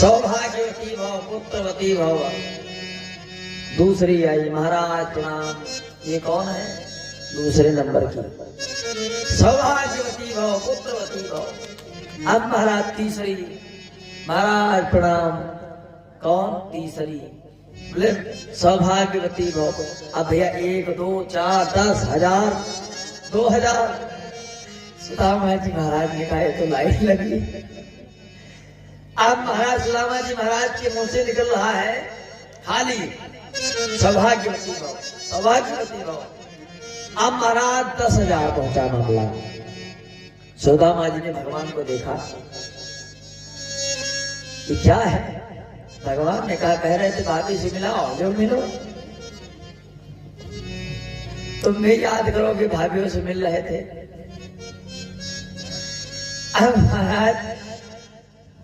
सौभाग्यवती भव, पुत्रवती भव। दूसरी आई, महाराज प्रणाम। ये कौन है? दूसरे नंबर की। सौभाग्यवती भव, पुत्रवती भव। अब महाराज तीसरी, महाराज प्रणाम। कौन? तीसरी। बोले सौभाग्यवती भव। अब भैया 1 2 4 10 1000 2000। सुदामा जी महाराज ने कहा तो लाइन लगी। अब महाराज सुदामा जी महाराज के मुंह से निकल रहा है खाली सौभाग्यवती भव, सौभाग्यवती भव। अब महाराज 10,000 पहुंचा मामला। सुदामा जी ने भगवान को देखा कि क्या है। भगवान ने कहा, कह रहे थे भाभी से मिलाओ, जो मिलो। तुम भी याद करो कि भाभीयों से मिल रहे थे। अब महाराज,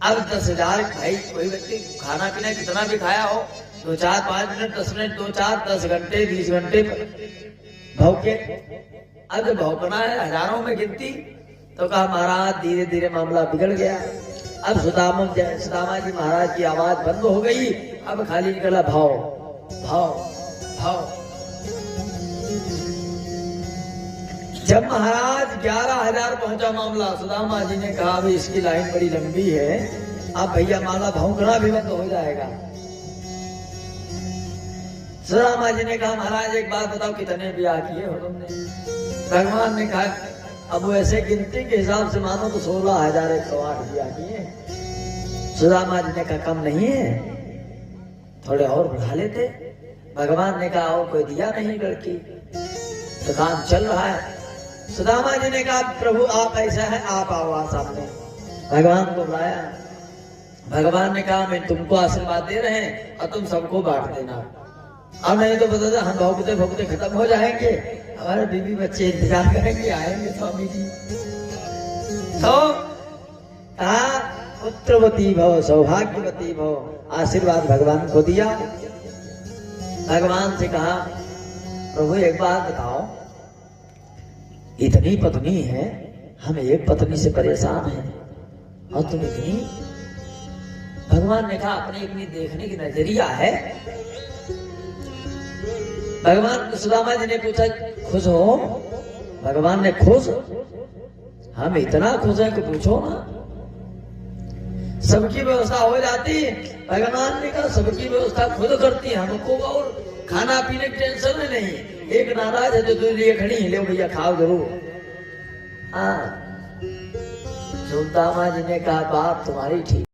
अब 10,000 भाई, कोई व्यक्ति खाना पीना कितना भी खाया हो, 2 4 5 मिनट 10 मिनट 2 4 10 घंटे 20 घंटे भौके। अब जब भौकना है हजारों में गिनती, तो कहा महाराज धीरे धीरे मामला बिगड़ गया। अब सुदामा जी महाराज की आवाज बंद हो गई। अब खाली निकला भाव भाव भाव। जब महाराज 11,000 पहुंचा मामला, सुदामा जी ने कहा अभी इसकी लाइन बड़ी लंबी है, अब भैया माला भौंकना भी बंद हो जाएगा। सुदामा जी ने कहा महाराज एक बात बताओ, कितने ब्याह किए हो तुमने? भगवान ने कहा अब वैसे गिनती के हिसाब से मानो तो 16,108 ब्याह किए। सुदामा जी ने कहा कम नहीं है, थोड़े और बढ़ा लेते। भगवान ने कहा और कोई दिया नहीं लड़की, तो काम चल रहा है। सुदामा जी ने कहा प्रभु आप ऐसा है, आप आओ सामने। भगवान को बुलाया। भगवान ने कहा मैं तुमको आशीर्वाद दे रहे हैं और तुम सबको बांट देना, और नहीं तो बता हम भौंकते भौंकते खत्म हो जाएंगे, हमारे बीवी बच्चे इंतजार करेंगे, आएंगे स्वामी जी। तो कहा पुत्रवती भव, सौभाग्यवती भव। आशीर्वाद भगवान को दिया। भगवान से कहा प्रभु एक बात बताओ, इतनी पत्नी है, हम एक पत्नी से परेशान हैं और तुम इतनी। भगवान ने कहा अपनी अपनी देखने की नजरिया है। भगवान सुदामा जी ने पूछा खुश हो? भगवान ने खुश, हम इतना खुश हैं कि पूछो ना। सबकी व्यवस्था हो जाती। भगवान ने कहा सबकी व्यवस्था खुद करती, हमको और खाना पीने की टेंशन में नहीं। एक नाराज है जो लिए खड़ी है, ले भैया खाओ जरूर। हाँ, सुदामा जी ने कहा बात तुम्हारी ठीक।